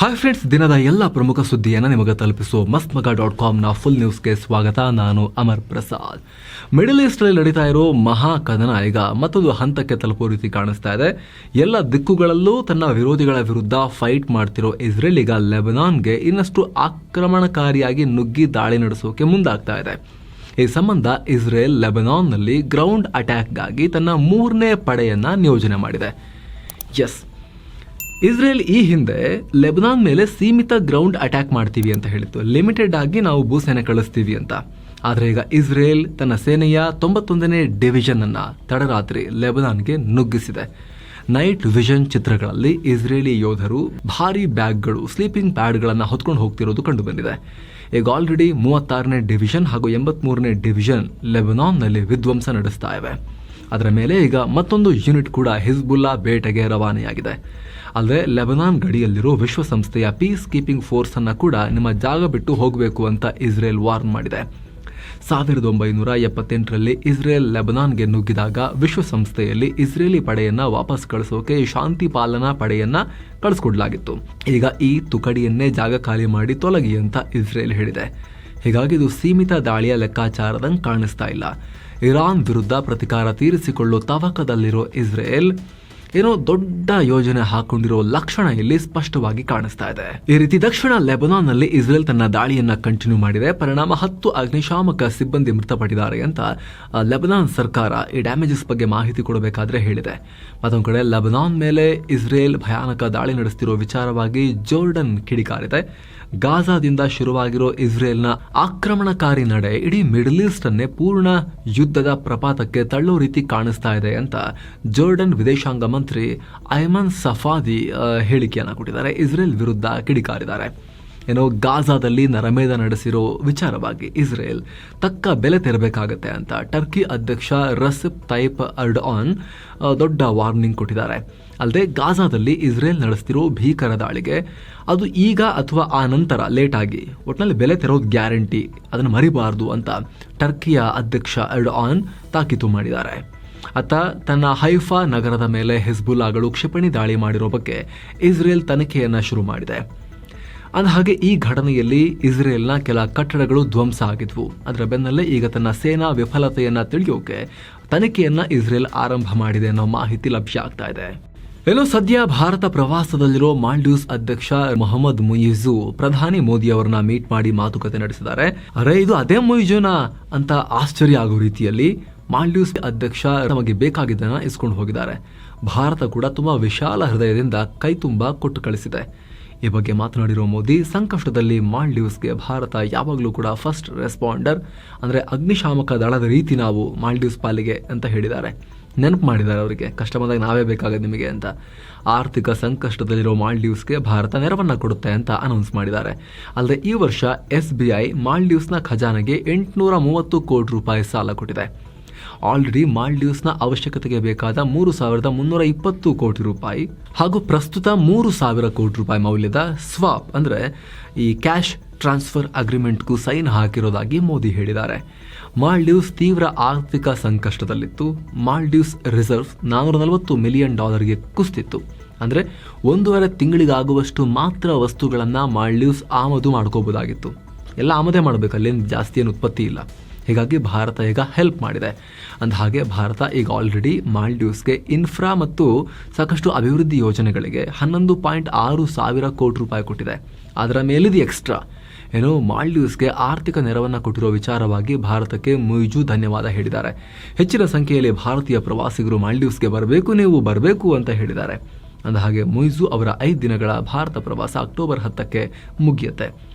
Hi friends, ದಿನದ ಎಲ್ಲ ಪ್ರಮುಖ ಸುದ್ದಿಯನ್ನು ನಿಮಗೆ ತಲುಪಿಸುವ mastmaga.comನ ಫುಲ್ ನ್ಯೂಸ್ಗೆ ಸ್ವಾಗತ. ನಾನು ಅಮರ್ ಪ್ರಸಾದ್. ಮಿಡಲ್ ಈಸ್ಟ್ನಲ್ಲಿ ನಡೀತಾ ಇರೋ ಮಹಾ ಕದನ ಈಗ ಮತ್ತೊಂದು ಹಂತಕ್ಕೆ ತಲುಪೋ ರೀತಿ ಕಾಣಿಸ್ತಾ ಇದೆ. ಎಲ್ಲ ದಿಕ್ಕುಗಳಲ್ಲೂ ತನ್ನ ವಿರೋಧಿಗಳ ವಿರುದ್ಧ ಫೈಟ್ ಮಾಡ್ತಿರೋ ಇಸ್ರೇಲ್ ಈಗ ಲೆಬನಾನ್ಗೆ ಇನ್ನಷ್ಟು ಆಕ್ರಮಣಕಾರಿಯಾಗಿ ನುಗ್ಗಿ ದಾಳಿ ನಡೆಸೋಕೆ ಮುಂದಾಗ್ತಾ ಇದೆ. ಈ ಸಂಬಂಧ ಇಸ್ರೇಲ್ ಲೆಬನಾನ್ನಲ್ಲಿ ಗ್ರೌಂಡ್ ಅಟ್ಯಾಕ್ಗಾಗಿ ತನ್ನ 3ನೇ ಪಡೆಯನ್ನ ನಿಯೋಜನೆ ಮಾಡಿದೆ. ಇಸ್ರೇಲ್ ಈ ಹಿಂದೆ ಲೆಬನಾನ್ ಮೇಲೆ ಸೀಮಿತ ಗ್ರೌಂಡ್ ಅಟ್ಯಾಕ್ ಮಾಡ್ತೀವಿ ಅಂತ ಹೇಳಿತ್ತು. ಲಿಮಿಟೆಡ್ ಆಗಿ ನಾವು ಭೂಸೇನೆ ಕಳಿಸ್ತೀವಿ ಅಂತ. ಆದರೆ ಈಗ ಇಸ್ರೇಲ್ ತನ್ನ ಸೇನೆಯ 91ನೇ ಡಿವಿಷನ್ ಅನ್ನ ತಡರಾತ್ರಿ ಲೆಬನಾನ್ಗೆ ನುಗ್ಗಿಸಿದೆ. ನೈಟ್ ವಿಷನ್ ಚಿತ್ರಗಳಲ್ಲಿ ಇಸ್ರೇಲಿ ಯೋಧರು ಭಾರಿ ಬ್ಯಾಗ್ಗಳು, ಸ್ಲೀಪಿಂಗ್ ಪ್ಯಾಡ್ಗಳನ್ನು ಹೊತ್ಕೊಂಡು ಹೋಗ್ತಿರೋದು ಕಂಡು ಬಂದಿದೆ. ಈಗ ಆಲ್ರೆಡಿ 36ನೇ ಡಿವಿಷನ್ ಹಾಗೂ 83ನೇ ಡಿವಿಷನ್ ಲೆಬನಾನ್ನಲ್ಲಿ ವಿಧ್ವಂಸ ನಡೆಸ್ತಾ ಇವೆ. ಅದರ ಮೇಲೆ ಈಗ ಮತ್ತೊಂದು ಯೂನಿಟ್ ಕೂಡ ಹಿಜ್ಬುಲ್ಲಾ ಬೇಟೆಗೆ ರವಾನೆಯಾಗಿದೆ. ಅಲ್ಲದೆ ಲೆಬನಾನ್ ಗಡಿಯಲ್ಲಿರೋ ವಿಶ್ವಸಂಸ್ಥೆಯ ಪೀಸ್ ಕೀಪಿಂಗ್ ಫೋರ್ಸ್ ಅನ್ನ ಕೂಡ ನಿಮ್ಮ ಜಾಗ ಬಿಟ್ಟು ಹೋಗಬೇಕು ಅಂತ ಇಸ್ರೇಲ್ ವಾರ್ನ್ ಮಾಡಿದೆ. 1978ರಲ್ಲಿ ಇಸ್ರೇಲ್ ಲೆಬನಾನ್ಗೆ ನುಗ್ಗಿದಾಗ ವಿಶ್ವಸಂಸ್ಥೆಯಲ್ಲಿ ಇಸ್ರೇಲಿ ಪಡೆಯನ್ನ ವಾಪಸ್ ಕಳಿಸೋಕೆ ಶಾಂತಿ ಪಾಲನಾ ಪಡೆಯನ್ನ ಕಳಿಸ್ಕೊಡ್ಲಾಗಿತ್ತು. ಈಗ ಈ ತುಕಡಿಯನ್ನೇ ಜಾಗ ಖಾಲಿ ಮಾಡಿ ತೊಲಗಿ ಅಂತ ಇಸ್ರೇಲ್ ಹೇಳಿದೆ. ಹೀಗಾಗಿ ಇದು ಸೀಮಿತ ದಾಳಿಯ ಲೆಕ್ಕಾಚಾರದಂಗೆ ಕಾಣಿಸ್ತಾ ಇಲ್ಲ. ಇರಾನ್ ವಿರುದ್ಧ ಪ್ರತಿಕಾರ ತೀರಿಸಿಕೊಳ್ಳೋ ತವಕದಲ್ಲಿರೋ ಇಸ್ರೇಲ್ ಏನೋ ದೊಡ್ಡ ಯೋಜನೆ ಹಾಕೊಂಡಿರೋ ಲಕ್ಷಣ ಇಲ್ಲಿ ಸ್ಪಷ್ಟವಾಗಿ ಕಾಣಿಸ್ತಾ ಇದೆ. ಈ ರೀತಿ ದಕ್ಷಿಣ ಲೆಬನಾನ್ನಲ್ಲಿ ಇಸ್ರೇಲ್ ತನ್ನ ದಾಳಿಯನ್ನ ಕಂಟಿನ್ಯೂ ಮಾಡಿದೆ. ಪರಿಣಾಮ 10 ಅಗ್ನಿಶಾಮಕ ಸಿಬ್ಬಂದಿ ಮೃತಪಟ್ಟಿದ್ದಾರೆ ಅಂತ ಲೆಬನಾನ್ ಸರ್ಕಾರ ಈ ಡ್ಯಾಮೇಜಸ್ ಬಗ್ಗೆ ಮಾಹಿತಿ ಕೊಡಬೇಕಾದ್ರೆ ಹೇಳಿದೆ. ಮತ್ತೊಂದು ಕಡೆ ಲೆಬನಾನ್ ಮೇಲೆ ಇಸ್ರೇಲ್ ಭಯಾನಕ ದಾಳಿ ನಡೆಸ್ತಿರೋ ವಿಚಾರವಾಗಿ ಜೋರ್ಡನ್ ಕಿಡಿಕಾರಿದೆ. ಗಾಜಾದಿಂದ ಶುರುವಾಗಿರೋ ಇಸ್ರೇಲ್ನ ಆಕ್ರಮಣಕಾರಿ ನಡೆ ಇಡೀ ಮಿಡಲ್ ಈಸ್ಟ್ ಅನ್ನೇ ಪೂರ್ಣ ಯುದ್ಧದ ಪ್ರಪಾತಕ್ಕೆ ತಳ್ಳೋ ರೀತಿ ಕಾಣಿಸ್ತಾ ಇದೆ ಅಂತ ಜೋರ್ಡನ್ ವಿದೇಶಾಂಗ ಮಂತ್ರಿ ಐಮನ್ ಸಫಾದಿ ಹೇಳಿಕೆಯನ್ನು ಕೊಟ್ಟಿದ್ದಾರೆ. ಇಸ್ರೇಲ್ ವಿರುದ್ಧ ಕಿಡಿಕಾರಿದ್ದಾರೆ. ಏನೋ ಗಾಜಾದಲ್ಲಿ ನರಮೇಧ ನಡೆಸಿರೋ ವಿಚಾರವಾಗಿ ಇಸ್ರೇಲ್ ತಕ್ಕ ಬೆಲೆ ತೆರಬೇಕಾಗತ್ತೆ ಅಂತ ಟರ್ಕಿ ಅಧ್ಯಕ್ಷ ರೆಸಿಪ್ ತಯ್ಯಿಪ್ ಎರ್ಡೋಗನ್ ದೊಡ್ಡ ವಾರ್ನಿಂಗ್ ಕೊಟ್ಟಿದ್ದಾರೆ. ಅಲ್ಲದೆ ಗಾಜಾದಲ್ಲಿ ಇಸ್ರೇಲ್ ನಡೆಸ್ತಿರೋ ಭೀಕರ ದಾಳಿಗೆ ಅದು ಈಗ ಅಥವಾ ಆ ನಂತರ ಲೇಟ್ ಆಗಿ ಒಟ್ಟಿನಲ್ಲಿ ಬೆಲೆ ತೆರೋದು ಗ್ಯಾರಂಟಿ, ಅದನ್ನು ಮರಿಬಾರದು ಅಂತ ಟರ್ಕಿಯ ಅಧ್ಯಕ್ಷ ಎರ್ಡೋಗನ್ ತಾಕೀತು ಮಾಡಿದ್ದಾರೆ. ಅತ್ತ ತನ್ನ ಹೈಫಾ ನಗರದ ಮೇಲೆ ಹಿಜ್ಬುಲ್ಲಾಗಳು ಕ್ಷಿಪಣಿ ದಾಳಿ ಮಾಡಿರೋ ಬಗ್ಗೆ ಇಸ್ರೇಲ್ ತನಿಖೆಯನ್ನು ಶುರು ಮಾಡಿದೆ. ಅಂದಹಾಗೆ ಈ ಘಟನೆಯಲ್ಲಿ ಇಸ್ರೇಲ್ನ ಕೆಲ ಕಟ್ಟಡಗಳು ಧ್ವಂಸ ಆಗಿದ್ವು. ಅದರ ಬೆನ್ನಲ್ಲೇ ಈಗ ತನ್ನ ಸೇನಾ ವಿಫಲತೆಯನ್ನ ತಿಳಿಯೋಕೆ ತನಿಖೆಯನ್ನ ಇಸ್ರೇಲ್ ಆರಂಭ ಮಾಡಿದೆ ಅನ್ನೋ ಮಾಹಿತಿ ಲಭ್ಯ ಆಗ್ತಾ ಇದೆ. ಇನ್ನು ಸದ್ಯ ಭಾರತ ಪ್ರವಾಸದಲ್ಲಿರೋ ಮಾಲ್ಡೀವ್ಸ್ ಅಧ್ಯಕ್ಷ ಮೊಹಮ್ಮದ್ ಮುಯಿಜು ಪ್ರಧಾನಿ ಮೋದಿ ಅವರನ್ನ ಮೀಟ್ ಮಾಡಿ ಮಾತುಕತೆ ನಡೆಸಿದ್ದಾರೆ. ಅರೆ, ಇದು ಅದೇ ಮುಯಿಜುನಾ ಅಂತ ಆಶ್ಚರ್ಯ ಆಗೋ ರೀತಿಯಲ್ಲಿ ಮಾಲ್ಡೀವ್ಸ್ ಅಧ್ಯಕ್ಷ ತಮಗೆ ಬೇಕಾಗಿದ್ದನ್ನ ಇಸ್ಕೊಂಡು ಹೋಗಿದ್ದಾರೆ. ಭಾರತ ಕೂಡ ತುಂಬಾ ವಿಶಾಲ ಹೃದಯದಿಂದ ಕೈ ತುಂಬಾ ಕೊಟ್ಟು ಕಳಿಸಿದೆ. ಈ ಬಗ್ಗೆ ಮಾತನಾಡಿರೋ ಮೋದಿ, ಸಂಕಷ್ಟದಲ್ಲಿ ಮಾಲ್ಡೀವ್ಸ್ಗೆ ಭಾರತ ಯಾವಾಗಲೂ ಕೂಡ ಫಸ್ಟ್ ರೆಸ್ಪಾಂಡರ್, ಅಂದರೆ ಅಗ್ನಿಶಾಮಕ ದಳದ ರೀತಿ ನಾವು ಮಾಲ್ಡೀವ್ಸ್ ಪಾಲಿಗೆ ಅಂತ ಹೇಳಿದ್ದಾರೆ. ನೆನಪು ಮಾಡಿದ್ದಾರೆ ಅವರಿಗೆ, ಕಷ್ಟ ಬಂದಾಗ ನಾವೇ ಬೇಕಾಗದು ನಿಮಗೆ ಅಂತ. ಆರ್ಥಿಕ ಸಂಕಷ್ಟದಲ್ಲಿರೋ ಮಾಲ್ಡೀವ್ಸ್ಗೆ ಭಾರತ ನೆರವನ್ನ ಕೊಡುತ್ತೆ ಅಂತ ಅನೌನ್ಸ್ ಮಾಡಿದ್ದಾರೆ. ಅಲ್ಲದೆ ಈ ವರ್ಷ SBI ಮಾಲ್ಡೀವ್ಸ್ನ ಖಜಾನೆಗೆ 830 ಕೋಟಿ ರೂಪಾಯಿ ಸಾಲ ಕೊಟ್ಟಿದೆ. ಆಲ್ರೆಡಿ ಮಾಲ್ಡೀವ್ಸ್ನ ಅವಶ್ಯಕತೆಗೆ ಬೇಕಾದ 3,320 ಕೋಟಿ ರೂಪಾಯಿ ಹಾಗೂ ಪ್ರಸ್ತುತ 3,000 ಕೋಟಿ ರೂಪಾಯಿ ಮೌಲ್ಯದ ಸ್ವಾಪ್ ಅಂದರೆ ಈ ಕ್ಯಾಶ್ ಟ್ರಾನ್ಸ್ಫರ್ ಅಗ್ರಿಮೆಂಟ್ಗೂ ಸೈನ್ ಹಾಕಿರೋದಾಗಿ ಮೋದಿ ಹೇಳಿದ್ದಾರೆ. ಮಾಲ್ಡೀವ್ಸ್ ತೀವ್ರ ಆರ್ಥಿಕ ಸಂಕಷ್ಟದಲ್ಲಿತ್ತು. ಮಾಲ್ಡೀವ್ಸ್ ರಿಸರ್ವ್ $440 ಮಿಲಿಯನ್ ಕುಸಿತಿತ್ತು. ಅಂದರೆ 1.5 ತಿಂಗಳಿಗಾಗುವಷ್ಟು ಮಾತ್ರ ವಸ್ತುಗಳನ್ನು ಮಾಲ್ಡೀವ್ಸ್ ಆಮದು ಮಾಡ್ಕೋಬೋದಾಗಿತ್ತು. ಎಲ್ಲ ಆಮದೇ ಮಾಡಬೇಕು, ಅಲ್ಲೇನು ಜಾಸ್ತಿ ಏನು ಉತ್ಪತ್ತಿ ಇಲ್ಲ. ಹೀಗಾಗಿ ಭಾರತ ಈಗ ಹೆಲ್ಪ್ ಮಾಡಿದೆ. ಅಂದಹಾಗೆ ಭಾರತ ಈಗ ಆಲ್ರೆಡಿ ಮಾಲ್ಡೀವ್ಸ್ಗೆ ಇನ್ಫ್ರಾ ಮತ್ತು ಸಾಕಷ್ಟು ಅಭಿವೃದ್ಧಿ ಯೋಜನೆಗಳಿಗೆ 11.6 ಸಾವಿರ ಕೋಟಿ ರೂಪಾಯಿ ಕೊಟ್ಟಿದೆ. ಅದರ ಮೇಲಿದು ಎಕ್ಸ್ಟ್ರಾ ಏನೋ ಮಾಲ್ಡೀವ್ಸ್ಗೆ ಆರ್ಥಿಕ ನೆರವನ್ನು ಕೊಟ್ಟಿರೋ ವಿಚಾರವಾಗಿ ಭಾರತಕ್ಕೆ ಮುಯಿಜು ಧನ್ಯವಾದ ಹೇಳಿದ್ದಾರೆ. ಹೆಚ್ಚಿನ ಸಂಖ್ಯೆಯಲ್ಲಿ ಭಾರತೀಯ ಪ್ರವಾಸಿಗರು ಮಾಲ್ಡೀವ್ಸ್ಗೆ ನೀವು ಬರಬೇಕು ಅಂತ ಹೇಳಿದ್ದಾರೆ. ಅಂದಹಾಗೆ ಮುಯಿಜು ಅವರ 5 ದಿನಗಳ ಭಾರತ ಪ್ರವಾಸ ಅಕ್ಟೋಬರ್ 10ಕ್ಕೆ ಮುಗಿಯುತ್ತೆ.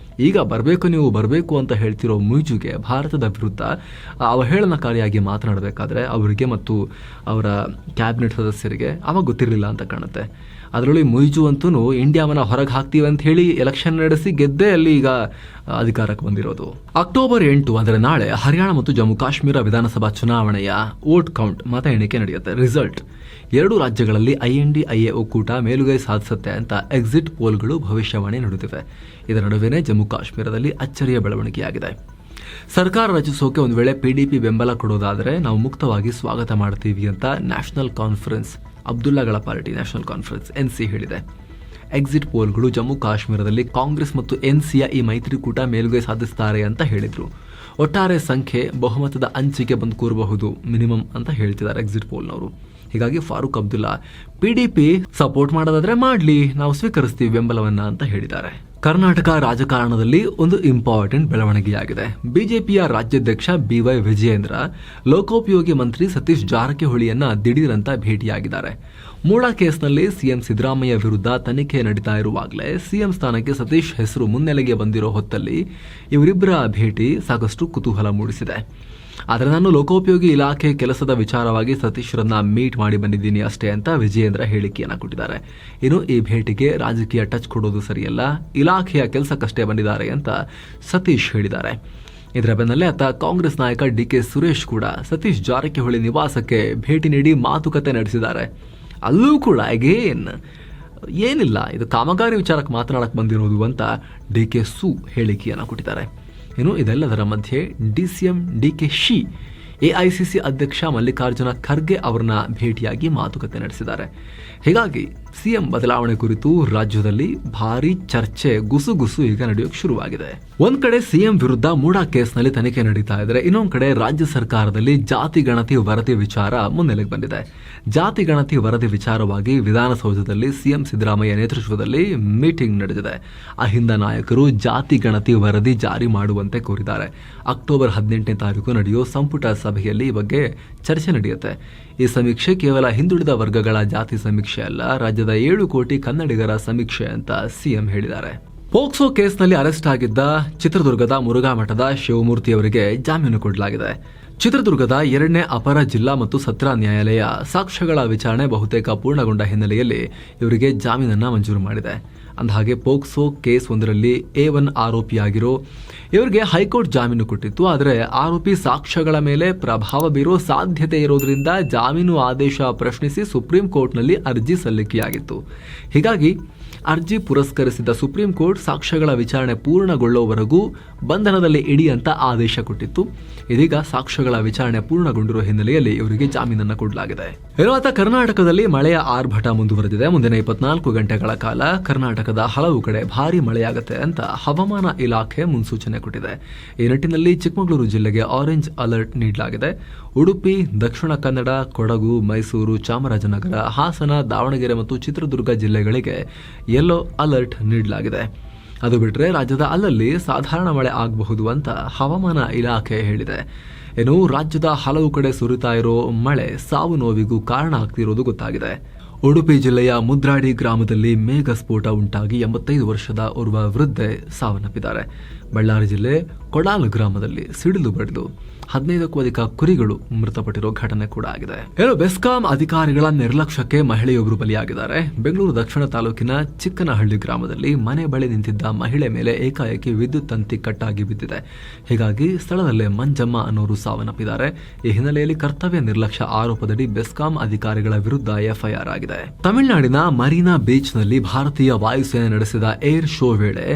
ಈಗ ನೀವು ಬರಬೇಕು ಅಂತ ಹೇಳ್ತಿರೋ ಮುಯಿಜುಗೆ ಭಾರತದ ವಿರುದ್ಧ ಅವಹೇಳನಕಾರಿಯಾಗಿ ಮಾತನಾಡಬೇಕಾದ್ರೆ ಅವರಿಗೆ ಮತ್ತು ಅವರ ಕ್ಯಾಬಿನೆಟ್ ಸದಸ್ಯರಿಗೆ ಅವಾಗ ಗೊತ್ತಿರಲಿಲ್ಲ ಅಂತ ಕಾಣುತ್ತೆ. ಅದರಲ್ಲಿ ಮುಯಿಜು ಅಂತೂ ಇಂಡಿಯಾವನ್ನ ಹೊರಗೆ ಹಾಕ್ತೀವಿ ಅಂತ ಹೇಳಿ ಎಲೆಕ್ಷನ್ ನಡೆಸಿ ಗೆದ್ದೇ ಅಲ್ಲಿ ಈಗ ಅಧಿಕಾರಕ್ಕೆ ಬಂದಿರೋದು. ಅಕ್ಟೋಬರ್ 8 ಅಂದರೆ ನಾಳೆ ಹರಿಯಾಣ ಮತ್ತು ಜಮ್ಮು ಕಾಶ್ಮೀರ ವಿಧಾನಸಭಾ ಚುನಾವಣೆಯ ವೋಟ್ ಕೌಂಟ್, ಮತ ಎಣಿಕೆ ನಡೆಯುತ್ತೆ. ರಿಸಲ್ಟ್ 2 ರಾಜ್ಯಗಳಲ್ಲಿ INDIA ಒಕ್ಕೂಟ ಮೇಲುಗೈ ಸಾಧಿಸುತ್ತೆ ಅಂತ ಎಕ್ಸಿಟ್ ಪೋಲ್ಗಳು ಭವಿಷ್ಯವಾಣಿ ನೀಡುತ್ತಿವೆ. ಇದರ ನಡುವೆನೇ ಜಮ್ಮು ಕಾಶ್ಮೀರದಲ್ಲಿ ಅಚ್ಚರಿಯ ಬೆಳವಣಿಗೆಯಾಗಿದೆ. ಸರ್ಕಾರ ರಚಿಸೋಕೆ ಒಂದು ವೇಳೆ PDP ಬೆಂಬಲ ಕೊಡೋದಾದರೆ ನಾವು ಮುಕ್ತವಾಗಿ ಸ್ವಾಗತ ಮಾಡ್ತೀವಿ ಅಂತ ನ್ಯಾಷನಲ್ ಕಾನ್ಫರೆನ್ಸ್, ಅಬ್ದುಲ್ಲಾಗಳ ಪಾರ್ಟಿ ನ್ಯಾಷನಲ್ ಕಾನ್ಫರೆನ್ಸ್ NC ಹೇಳಿದೆ. ಎಕ್ಸಿಟ್ ಪೋಲ್ಗಳು ಜಮ್ಮು ಕಾಶ್ಮೀರದಲ್ಲಿ ಕಾಂಗ್ರೆಸ್ ಮತ್ತು ಎನ್ಸಿಯ ಈ ಮೈತ್ರಿಕೂಟ ಮೇಲುಗೈ ಸಾಧಿಸುತ್ತಾರೆ ಅಂತ ಹೇಳಿದ್ರು. ಒಟ್ಟಾರೆ ಸಂಖ್ಯೆ ಬಹುಮತದ ಅಂಚಿಗೆ ಬಂದು ಕೂರಬಹುದು ಮಿನಿಮಮ್ ಅಂತ ಹೇಳ್ತಿದ್ದಾರೆ ಎಕ್ಸಿಟ್ ಪೋಲ್ನವರು. ಹೀಗಾಗಿ ಫಾರೂಕ್ ಅಬ್ದುಲ್ಲಾ PDP ಸಪೋರ್ಟ್ ಮಾಡೋದಾದ್ರೆ ಮಾಡ್ಲಿ, ನಾವು ಸ್ವೀಕರಿಸ್ತೀವಿ ಬೆಂಬಲವನ್ನ ಅಂತ ಹೇಳಿದ್ದಾರೆ. ಕರ್ನಾಟಕ ರಾಜಕಾರಣದಲ್ಲಿ ಒಂದು ಇಂಪಾರ್ಟೆಂಟ್ ಬೆಳವಣಿಗೆಯಾಗಿದೆ. ಬಿಜೆಪಿಯ ರಾಜ್ಯಾಧ್ಯಕ್ಷ BY ವಿಜಯೇಂದ್ರ ಲೋಕೋಪಯೋಗಿ ಮಂತ್ರಿ ಸತೀಶ್ ಜಾರಕಿಹೊಳಿಯನ್ನ ದಿಢೀರಂತ ಭೇಟಿಯಾಗಿದ್ದಾರೆ. ಮೂಡಾ ಕೇಸ್ನಲ್ಲಿ ಸಿಎಂ ಸಿದ್ದರಾಮಯ್ಯ ವಿರುದ್ಧ ತನಿಖೆ ನಡೀತಾ ಇರುವಾಗಲೇ ಸಿಎಂ ಸ್ಥಾನಕ್ಕೆ ಸತೀಶ್ ಹೆಸರು ಮುನ್ನೆಲೆಗೆ ಬಂದಿರೋ ಹೊತ್ತಲ್ಲಿ ಇವರಿಬ್ಬರ ಭೇಟಿ ಸಾಕಷ್ಟು ಕುತೂಹಲ ಮೂಡಿಸಿದೆ. ಆದರೆ ನಾನು ಲೋಕೋಪಯೋಗಿ ಇಲಾಖೆ ಕೆಲಸದ ವಿಚಾರವಾಗಿ ಸತೀಶ್ರನ್ನ ಮೀಟ್ ಮಾಡಿ ಬಂದಿದ್ದೀನಿ ಅಷ್ಟೇ ಅಂತ ವಿಜಯೇಂದ್ರ ಹೇಳಿಕೆಯನ್ನು ಕೊಟ್ಟಿದ್ದಾರೆ. ಇನ್ನು ಈ ಭೇಟಿಗೆ ರಾಜಕೀಯ ಟಚ್ ಕೊಡೋದು ಸರಿಯಲ್ಲ, ಇಲಾಖೆಯ ಕೆಲಸಕ್ಕಷ್ಟೇ ಬಂದಿದ್ದಾರೆ ಅಂತ ಸತೀಶ್ ಹೇಳಿದ್ದಾರೆ. ಇದರ ಬೆನ್ನಲ್ಲೇ ಆತ ಕಾಂಗ್ರೆಸ್ ನಾಯಕ DK ಸುರೇಶ್ ಕೂಡ ಸತೀಶ್ ಜಾರಕಿಹೊಳಿ ನಿವಾಸಕ್ಕೆ ಭೇಟಿ ನೀಡಿ ಮಾತುಕತೆ ನಡೆಸಿದ್ದಾರೆ. ಅಲ್ಲೂ ಕೂಡ ಏನಿಲ್ಲ, ಇದು ಕಾಮಗಾರಿ ವಿಚಾರಕ್ಕೆ ಮಾತನಾಡಕ್ಕೆ ಬಂದಿರೋದು ಅಂತ DK ಸು ಹೇಳಿಕೆಯನ್ನು ಕೊಟ್ಟಿದ್ದಾರೆ. ಇನ್ನು ಇದೆಲ್ಲದರ ಮಧ್ಯೆ DCM DK ಶಿ AICC ಅಧ್ಯಕ್ಷ ಮಲ್ಲಿಕಾರ್ಜುನ ಖರ್ಗೆ ಅವರನ್ನ ಭೇಟಿಯಾಗಿ ಮಾತುಕತೆ ನಡೆಸಿದ್ದಾರೆ. ಹೀಗಾಗಿ ಸಿಎಂ ಬದಲಾವಣೆ ಕುರಿತು ರಾಜ್ಯದಲ್ಲಿ ಭಾರಿ ಚರ್ಚೆ ಗುಸುಗುಸು ಈಗ ನಡೆಯೋಕೆ ಶುರುವಾಗಿದೆ. ಒಂದ್ ಕಡೆ ಸಿಎಂ ವಿರುದ್ಧ ಮೂಡಾ ಕೇಸ್ನಲ್ಲಿ ತನಿಖೆ ನಡೀತಾ ಇದ್ರೆ, ಇನ್ನೊಂದ್ ಕಡೆ ರಾಜ್ಯ ಸರ್ಕಾರದಲ್ಲಿ ಜಾತಿ ಗಣತಿ ವರದಿ ವಿಚಾರ ಮುನ್ನೆಲೆಗೆ ಬಂದಿದೆ. ಜಾತಿ ಗಣತಿ ವರದಿ ವಿಚಾರವಾಗಿ ವಿಧಾನಸೌಧದಲ್ಲಿ ಸಿಎಂ ಸಿದ್ದರಾಮಯ್ಯ ನೇತೃತ್ವದಲ್ಲಿ ಮೀಟಿಂಗ್ ನಡೆದಿದೆ. ಅಹಿಂದ ನಾಯಕರು ಜಾತಿ ಗಣತಿ ವರದಿ ಜಾರಿ ಮಾಡುವಂತೆ ಕೋರಿದ್ದಾರೆ. ಅಕ್ಟೋಬರ್ 18ನೇ ತಾರೀಕು ನಡೆಯೋ ಸಂಪುಟ ಸಭೆಯಲ್ಲಿ ಈ ಬಗ್ಗೆ ಚರ್ಚೆ ನಡೆಯುತ್ತೆ. ಈ ಸಮೀಕ್ಷೆ ಕೇವಲ ಹಿಂದುಳಿದ ವರ್ಗಗಳ ಜಾತಿ ಸಮೀಕ್ಷೆ ಅಲ್ಲ, ರಾಜ್ಯದ 7 ಕೋಟಿ ಕನ್ನಡಿಗರ ಸಮೀಕ್ಷೆ ಅಂತ ಸಿಎಂ ಹೇಳಿದ್ದಾರೆ. ಪೋಕ್ಸೋ ಕೇಸ್ನಲ್ಲಿ ಅರೆಸ್ಟ್ ಆಗಿದ್ದ ಚಿತ್ರದುರ್ಗದ ಮುರುಘಾ ಮಠದ ಶಿವಮೂರ್ತಿ ಅವರಿಗೆ ಜಾಮೀನು ಕೊಡಲಾಗಿದೆ. ಚಿತ್ರದುರ್ಗದ 2ನೇ ಅಪರ ಜಿಲ್ಲಾ ಮತ್ತು ಸತ್ರ ನ್ಯಾಯಾಲಯ ಸಾಕ್ಷ್ಯಗಳ ವಿಚಾರಣೆ ಬಹುತೇಕ ಪೂರ್ಣಗೊಂಡ ಹಿನ್ನೆಲೆಯಲ್ಲಿ ಇವರಿಗೆ ಜಾಮೀನನ್ನ ಮಂಜೂರು ಮಾಡಿದೆ. ಅಂದಹಾಗೆ ಪೋಕ್ಸೋ ಕೇಸ್ ಒಂದರಲ್ಲಿ A1 ಆರೋಪಿಯಾಗಿರೋ ಇವರಿಗೆ ಹೈಕೋರ್ಟ್ ಜಾಮೀನು ಕೊಟ್ಟಿತ್ತು. ಆದರೆ ಆರೋಪಿ ಸಾಕ್ಷ್ಯಗಳ ಮೇಲೆ ಪ್ರಭಾವ ಬೀರೋ ಸಾಧ್ಯತೆ ಇರೋದ್ರಿಂದ ಜಾಮೀನು ಆದೇಶ ಪ್ರಶ್ನಿಸಿ ಸುಪ್ರೀಂ ಕೋರ್ಟ್ನಲ್ಲಿ ಅರ್ಜಿ ಸಲ್ಲಿಕೆಯಾಗಿತ್ತು. ಹೀಗಾಗಿ ಅರ್ಜಿ ಪುರಸ್ಕರಿಸಿದ ಸುಪ್ರೀಂ ಕೋರ್ಟ್ ಸಾಕ್ಷ್ಯಗಳ ವಿಚಾರಣೆ ಪೂರ್ಣಗೊಳ್ಳುವವರೆಗೂ ಬಂಧನದಲ್ಲಿ ಇಡಿ ಅಂತ ಆದೇಶ ಕೊಟ್ಟಿತ್ತು. ಇದೀಗ ಸಾಕ್ಷ್ಯಗಳ ವಿಚಾರಣೆ ಪೂರ್ಣಗೊಂಡಿರುವ ಹಿನ್ನೆಲೆಯಲ್ಲಿ ಇವರಿಗೆ ಜಾಮೀನನ್ನು ಕೊಡಲಾಗಿದೆ. ಇರುವಾತ ಕರ್ನಾಟಕದಲ್ಲಿ ಮಳೆಯ ಆರ್ಭಟ ಮುಂದುವರೆದಿದೆ. ಮುಂದಿನ 24 ಗಂಟೆಗಳ ಕಾಲ ಕರ್ನಾಟಕದ ಹಲವು ಕಡೆ ಭಾರೀ ಮಳೆಯಾಗುತ್ತೆ ಅಂತ ಹವಾಮಾನ ಇಲಾಖೆ ಮುನ್ಸೂಚನೆ ಕೊಟ್ಟಿದೆ. ಈ ನಿಟ್ಟಿನಲ್ಲಿ ಚಿಕ್ಕಮಗಳೂರು ಜಿಲ್ಲೆಗೆ ಆರೆಂಜ್ ಅಲರ್ಟ್ ನೀಡಲಾಗಿದೆ. ಉಡುಪಿ, ದಕ್ಷಿಣ ಕನ್ನಡ, ಕೊಡಗು, ಮೈಸೂರು, ಚಾಮರಾಜನಗರ, ಹಾಸನ, ದಾವಣಗೆರೆ ಮತ್ತು ಚಿತ್ರದುರ್ಗ ಜಿಲ್ಲೆಗಳಿಗೆ ಯೆಲ್ಲೋ ಅಲರ್ಟ್ ನೀಡಲಾಗಿದೆ. ಅದು ಬಿಟ್ಟರೆ ರಾಜ್ಯದ ಅಲ್ಲಲ್ಲಿ ಸಾಧಾರಣ ಮಳೆ ಆಗಬಹುದು ಅಂತ ಹವಾಮಾನ ಇಲಾಖೆ ಹೇಳಿದೆ. ಇನ್ನು ರಾಜ್ಯದ ಹಲವು ಕಡೆ ಸುರಿತಾ ಇರೋ ಮಳೆ ಸಾವು ನೋವಿಗೂ ಕಾರಣ ಆಗ್ತಿರೋದು ಗೊತ್ತಾಗಿದೆ. ಉಡುಪಿ ಜಿಲ್ಲೆಯ ಮುದ್ರಾಡಿ ಗ್ರಾಮದಲ್ಲಿ ಮೇಘ ಸ್ಫೋಟ ಉಂಟಾಗಿ 85 ವರ್ಷದ ಓರ್ವ ವೃದ್ಧೆ ಸಾವನ್ನಪ್ಪಿದ್ದಾರೆ. ಬಳ್ಳಾರಿ ಜಿಲ್ಲೆ ಕೊಡಾಲು ಗ್ರಾಮದಲ್ಲಿ ಸಿಡಿಲು ಬಡಿದು 15ಕ್ಕೂ ಅಧಿಕ ಕುರಿಗಳು ಮೃತಪಟ್ಟಿರೋ ಘಟನೆ ಕೂಡ ಆಗಿದೆ. ಬೆಸ್ಕಾಂ ಅಧಿಕಾರಿಗಳ ನಿರ್ಲಕ್ಷ್ಯಕ್ಕೆ ಮಹಿಳೆಯೊಬ್ಬರು ಬಲಿಯಾಗಿದ್ದಾರೆ. ಬೆಂಗಳೂರು ದಕ್ಷಿಣ ತಾಲೂಕಿನ ಚಿಕ್ಕನಹಳ್ಳಿ ಗ್ರಾಮದಲ್ಲಿ ಮನೆ ಬಳಿ ನಿಂತಿದ್ದ ಮಹಿಳೆ ಮೇಲೆ ಏಕಾಏಕಿ ವಿದ್ಯುತ್ ತಂತಿ ಕಟ್ಟಾಗಿ ಬಿದ್ದಿದೆ. ಹೀಗಾಗಿ ಸ್ಥಳದಲ್ಲೇ ಮಂಜಮ್ಮ ಅನ್ನೋರು ಸಾವನ್ನಪ್ಪಿದ್ದಾರೆ. ಈ ಹಿನ್ನೆಲೆಯಲ್ಲಿ ಕರ್ತವ್ಯ ನಿರ್ಲಕ್ಷ್ಯ ಆರೋಪದಡಿ ಬೆಸ್ಕಾಂ ಅಧಿಕಾರಿಗಳ ವಿರುದ್ಧ FIR ಆಗಿದೆ. ತಮಿಳುನಾಡಿನ ಮರೀನಾ ಬೀಚ್ನಲ್ಲಿ ಭಾರತೀಯ ವಾಯುಸೇನೆ ನಡೆಸಿದ ಏರ್ ಶೋ ವೇಳೆ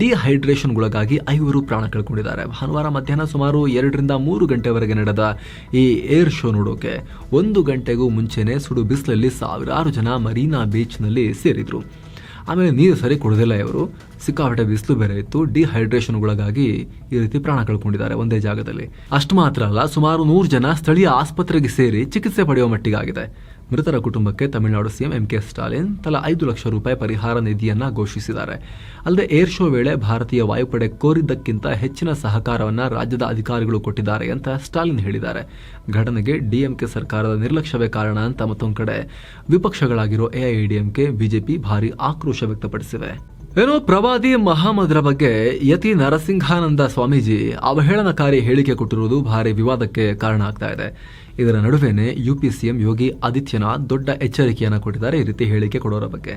ಡಿಹೈಡ್ರೇಷನ್ಗೊಳಗಾಗಿ 5 ಪ್ರಾಣ ಕಳ್ಕೊಂಡಿದ್ದಾರೆ. ಭಾನುವಾರ ಮಧ್ಯಾಹ್ನ ಸುಮಾರು 2 ರಿಂದ 3 ಗಂಟೆವರೆಗೆ ನಡೆದ ಈ ಏರ್ ಶೋ ನೋಡೋಕೆ 1 ಗಂಟೆಗೂ ಮುಂಚೆನೆ ಸುಡು ಬಿಸಿಲಲ್ಲಿ ಸಾವಿರಾರು ಜನ ಮರೀನಾ ಬೀಚ್ನಲ್ಲಿ ಸೇರಿದ್ರು. ಆಮೇಲೆ ನೀರು ಸರಿ ಕುಡಿದಿಲ್ಲ ಇವರು, ಸಿಕ್ಕಾಪಟ್ಟೆ ಬಿಸಿಲು ಬೇರೆ ಇತ್ತು. ಡಿಹೈಡ್ರೇಷನ್ಗೊಳಗಾಗಿ ಈ ರೀತಿ ಪ್ರಾಣ ಕಳ್ಕೊಂಡಿದ್ದಾರೆ ಒಂದೇ ಜಾಗದಲ್ಲಿ. ಅಷ್ಟು ಮಾತ್ರ ಅಲ್ಲ, ಸುಮಾರು 100 ಜನ ಸ್ಥಳೀಯ ಆಸ್ಪತ್ರೆಗೆ ಸೇರಿ ಚಿಕಿತ್ಸೆ ಪಡೆಯುವ ಮಟ್ಟಿಗಾಗಿದೆ. ಮೃತರ ಕುಟುಂಬಕ್ಕೆ ತಮಿಳುನಾಡು ಸಿಎಂ MK ಸ್ಟಾಲಿನ್ ತಲಾ 5 ಲಕ್ಷ ರೂಪಾಯಿ ಪರಿಹಾರ ನಿಧಿಯನ್ನ ಘೋಷಿಸಿದ್ದಾರೆ. ಅಲ್ಲದೆ ಏರ್ ಶೋ ವೇಳೆ ಭಾರತೀಯ ವಾಯುಪಡೆ ಕೋರಿದ್ದಕ್ಕಿಂತ ಹೆಚ್ಚಿನ ಸಹಕಾರವನ್ನ ರಾಜ್ಯದ ಅಧಿಕಾರಿಗಳು ಕೊಟ್ಟಿದ್ದಾರೆ ಅಂತ ಸ್ಟಾಲಿನ್ ಹೇಳಿದ್ದಾರೆ. ಘಟನೆಗೆ DMK ಸರ್ಕಾರದ ನಿರ್ಲಕ್ಷ್ಯವೇ ಕಾರಣ ಅಂತ ಮತ್ತೊಂದು ಕಡೆ ವಿಪಕ್ಷಗಳಾಗಿರೋ AIADMK, BJP ಭಾರಿ ಆಕ್ರೋಶ ವ್ಯಕ್ತಪಡಿಸಿವೆ. ಏನೋ ಪ್ರವಾದಿ ಮಹಮ್ಮದರ ಬಗ್ಗೆ ಯತಿ ನರಸಿಂಹಾನಂದ ಸ್ವಾಮೀಜಿ ಅವಹೇಳನಕಾರಿ ಹೇಳಿಕೆ ಕೊಟ್ಟಿರುವುದು ಭಾರಿ ವಿವಾದಕ್ಕೆ ಕಾರಣ ಆಗ್ತಾ ಇದೆ. ಇದರ ನಡುವೆನೆ UP CM ಯೋಗಿ ಆದಿತ್ಯನಾಥ್ ದೊಡ್ಡ ಎಚ್ಚರಿಕೆಯನ್ನು ಕೊಟ್ಟಿದ್ದಾರೆ ಈ ರೀತಿ ಹೇಳಿಕೆ ಕೊಡೋರ ಬಗ್ಗೆ.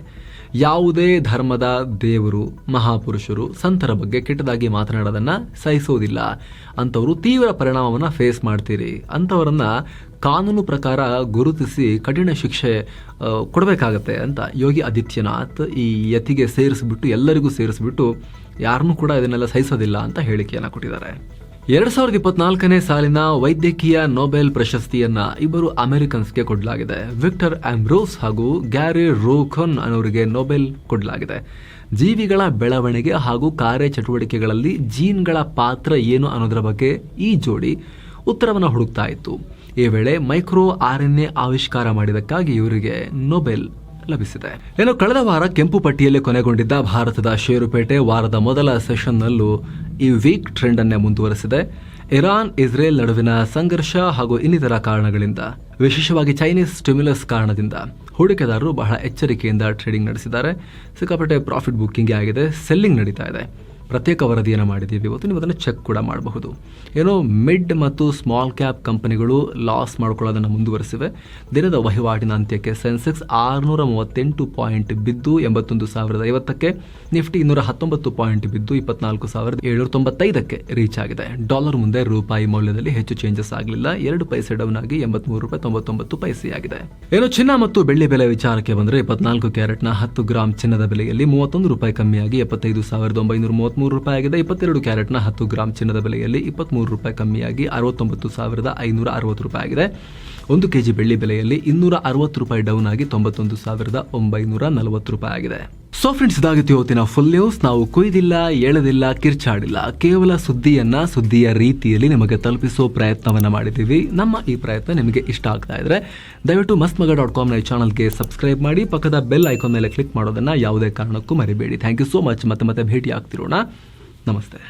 ಯಾವುದೇ ಧರ್ಮದ ದೇವರು, ಮಹಾಪುರುಷರು, ಸಂತರ ಬಗ್ಗೆ ಕೆಟ್ಟದಾಗಿ ಮಾತನಾಡೋದನ್ನ ಸಹಿಸೋದಿಲ್ಲ. ಅಂತವರು ತೀವ್ರ ಪರಿಣಾಮವನ್ನ ಫೇಸ್ ಮಾಡ್ತೀರಿ. ಅಂತವರನ್ನ ಕಾನೂನು ಪ್ರಕಾರ ಗುರುತಿಸಿ ಕಠಿಣ ಶಿಕ್ಷೆ ಕೊಡಬೇಕಾಗತ್ತೆ ಅಂತ ಯೋಗಿ ಆದಿತ್ಯನಾಥ್ ಈ ಯತಿಗೆ ಸೇರಿಸ್ಬಿಟ್ಟು ಎಲ್ಲರಿಗೂ ಸೇರಿಸ್ಬಿಟ್ಟು ಯಾರನ್ನೂ ಕೂಡ ಇದನ್ನೆಲ್ಲ ಸಹಿಸೋದಿಲ್ಲ ಅಂತ ಹೇಳಿಕೆಯನ್ನು ಕೊಟ್ಟಿದ್ದಾರೆ. 2024ನೇ ಸಾಲಿನ ವೈದ್ಯಕೀಯ ನೊಬೆಲ್ ಪ್ರಶಸ್ತಿಯನ್ನ ಇಬ್ಬರು ಅಮೆರಿಕನ್ಸ್ಗೆ ಕೊಡಲಾಗಿದೆ. ವಿಕ್ಟರ್ ಆಂಬ್ರೋಸ್ ಹಾಗೂ ಗ್ಯಾರಿ ರೋಖನ್ ಅವರಿಗೆ ನೊಬೆಲ್ ಕೊಡಲಾಗಿದೆ. ಜೀವಿಗಳ ಬೆಳವಣಿಗೆ ಹಾಗೂ ಕಾರ್ಯಚಟುವಟಿಕೆಗಳಲ್ಲಿ ಜೀನ್ಗಳ ಪಾತ್ರ ಏನು ಅನ್ನೋದರ ಬಗ್ಗೆ ಈ ಜೋಡಿ ಉತ್ತರವನ್ನು ಹುಡುಕ್ತಾ ಇತ್ತು. ಈ ವೇಳೆ ಮೈಕ್ರೋ RNA ಆವಿಷ್ಕಾರ ಮಾಡಿದಕ್ಕಾಗಿ ಇವರಿಗೆ ನೊಬೆಲ್ ಲಭಿಸಿದೆ. ಕಳೆದ ವಾರ ಕೆಂಪು ಪಟ್ಟಿಯಲ್ಲಿ ಕೊನೆಗೊಂಡಿದ್ದ ಭಾರತದ ಷೇರುಪೇಟೆ ವಾರದ ಮೊದಲ ಸೆಷನ್ನಲ್ಲೂ ಈ ವೀಕ್ ಟ್ರೆಂಡ್ ಅನ್ನೇ ಮುಂದುವರೆಸಿದೆ. ಇರಾನ್ ಇಸ್ರೇಲ್ ನಡುವಿನ ಸಂಘರ್ಷ ಹಾಗೂ ಇನ್ನಿತರ ಕಾರಣಗಳಿಂದ, ವಿಶೇಷವಾಗಿ ಚೈನೀಸ್ ಸ್ಟಿಮ್ಯುಲಸ್ ಕಾರಣದಿಂದ ಹೂಡಿಕೆದಾರರು ಬಹಳ ಎಚ್ಚರಿಕೆಯಿಂದ ಟ್ರೇಡಿಂಗ್ ನಡೆಸಿದ್ದಾರೆ. ಸಿಕ್ಕಾಪಟ್ಟೆ ಪ್ರಾಫಿಟ್ ಬುಕ್ಕಿಂಗ್ ಆಗಿದೆ, ಸೆಲ್ಲಿಂಗ್ ನಡೀತಾ ಇದೆ. ಪ್ರತ್ಯೇಕ ವರದಿಯನ್ನು ಮಾಡಿದ್ದೀವಿ, ಇವತ್ತು ನೀವು ಅದನ್ನು ಚೆಕ್ ಕೂಡ ಮಾಡಬಹುದು. ಮಿಡ್ ಮತ್ತು ಸ್ಮಾಲ್ ಕ್ಯಾಪ್ ಕಂಪನಿಗಳು ಲಾಸ್ ಮಾಡ್ಕೊಳ್ಳೋದನ್ನು ಮುಂದುವರೆಸಿವೆ. ದಿನದ ವಹಿವಾಟಿನ ಅಂತ್ಯಕ್ಕೆ ಸೆನ್ಸೆಕ್ಸ್ 638 ಪಾಯಿಂಟ್ ಬಿದ್ದು 81,050ಕ್ಕೆ, ನಿಫ್ಟಿ 219 ಪಾಯಿಂಟ್ ಬಿದ್ದು 24,795ಕ್ಕೆ ರೀಚ್ ಆಗಿದೆ. ಡಾಲರ್ ಮುಂದೆ ರೂಪಾಯಿ ಮೌಲ್ಯದಲ್ಲಿ ಹೆಚ್ಚು ಚೇಂಜಸ್ ಆಗಲಿಲ್ಲ, 2 ಪೈಸೆ ಡೌನ್ ಆಗಿ 83.99 ಆಗಿದೆ. ಚಿನ್ನ ಮತ್ತು ಬೆಳ್ಳಿ ಬೆಲೆ ವಿಚಾರಕ್ಕೆ ಬಂದರೆ 24 ಕ್ಯಾರೆಟ್ನ 10 ಗ್ರಾಂ ಚಿನ್ನದ ಬೆಲೆಯಲ್ಲಿ 31 ರೂಪಾಯಿ ಕಮ್ಮಿಯಾಗಿ 75,933 ರೂಪಾಯಿ ಆಗಿದೆ. 22 ಕ್ಯಾರೆಟ್ನ 10 ಗ್ರಾಂ ಚಿನ್ನದ ಬೆಲೆಯಲ್ಲಿ 23 ರೂಪಾಯಿ ಕಮ್ಮಿಯಾಗಿ 69,560 ರೂಪಾಯಿ ಆಗಿದೆ. 1 ಕೆಜಿ ಬೆಳ್ಳಿ ಬೆಲೆಯಲ್ಲಿ 260 ರೂಪಾಯಿ ಡೌನ್ ಆಗಿ 91,940 ರೂಪಾಯಿ ಆಗಿದೆ. ಸೊ ಫ್ರೆಂಡ್ಸ್, ಇದಾಗಿತ್ತು ಇವತ್ತಿನ ಫುಲ್ ನ್ಯೂಸ್. ನಾವು ಕೊಯ್ದಿಲ್ಲ, ಎಳೆದಿಲ್ಲ, ಕಿರ್ಚಾಡಿಲ್ಲ, ಕೇವಲ ಸುದ್ದಿಯ ರೀತಿಯಲ್ಲಿ ನಿಮಗೆ ತಲುಪಿಸೋ ಪ್ರಯತ್ನವನ್ನ ಮಾಡಿದ್ದೀವಿ. ನಮ್ಮ ಈ ಪ್ರಯತ್ನ ನಿಮಗೆ ಇಷ್ಟ ಆಗ್ತಾ ಇದ್ರೆ ದಯವಿಟ್ಟು mastmaga.com ನ ಚಾನಲ್ಗೆ ಸಬ್ಸ್ಕ್ರೈಬ್ ಮಾಡಿ, ಪಕ್ಕದ ಬೆಲ್ ಐಕಾನ್ ಮೇಲೆ ಕ್ಲಿಕ್ ಮಾಡೋದನ್ನ ಯಾವುದೇ ಕಾರಣಕ್ಕೂ ಮರಿಬೇಡಿ. Thank you so much. ಮತ್ತೆ ಭೇಟಿ ಆಗ್ತಿರೋಣ. ನಮಸ್ತೆ.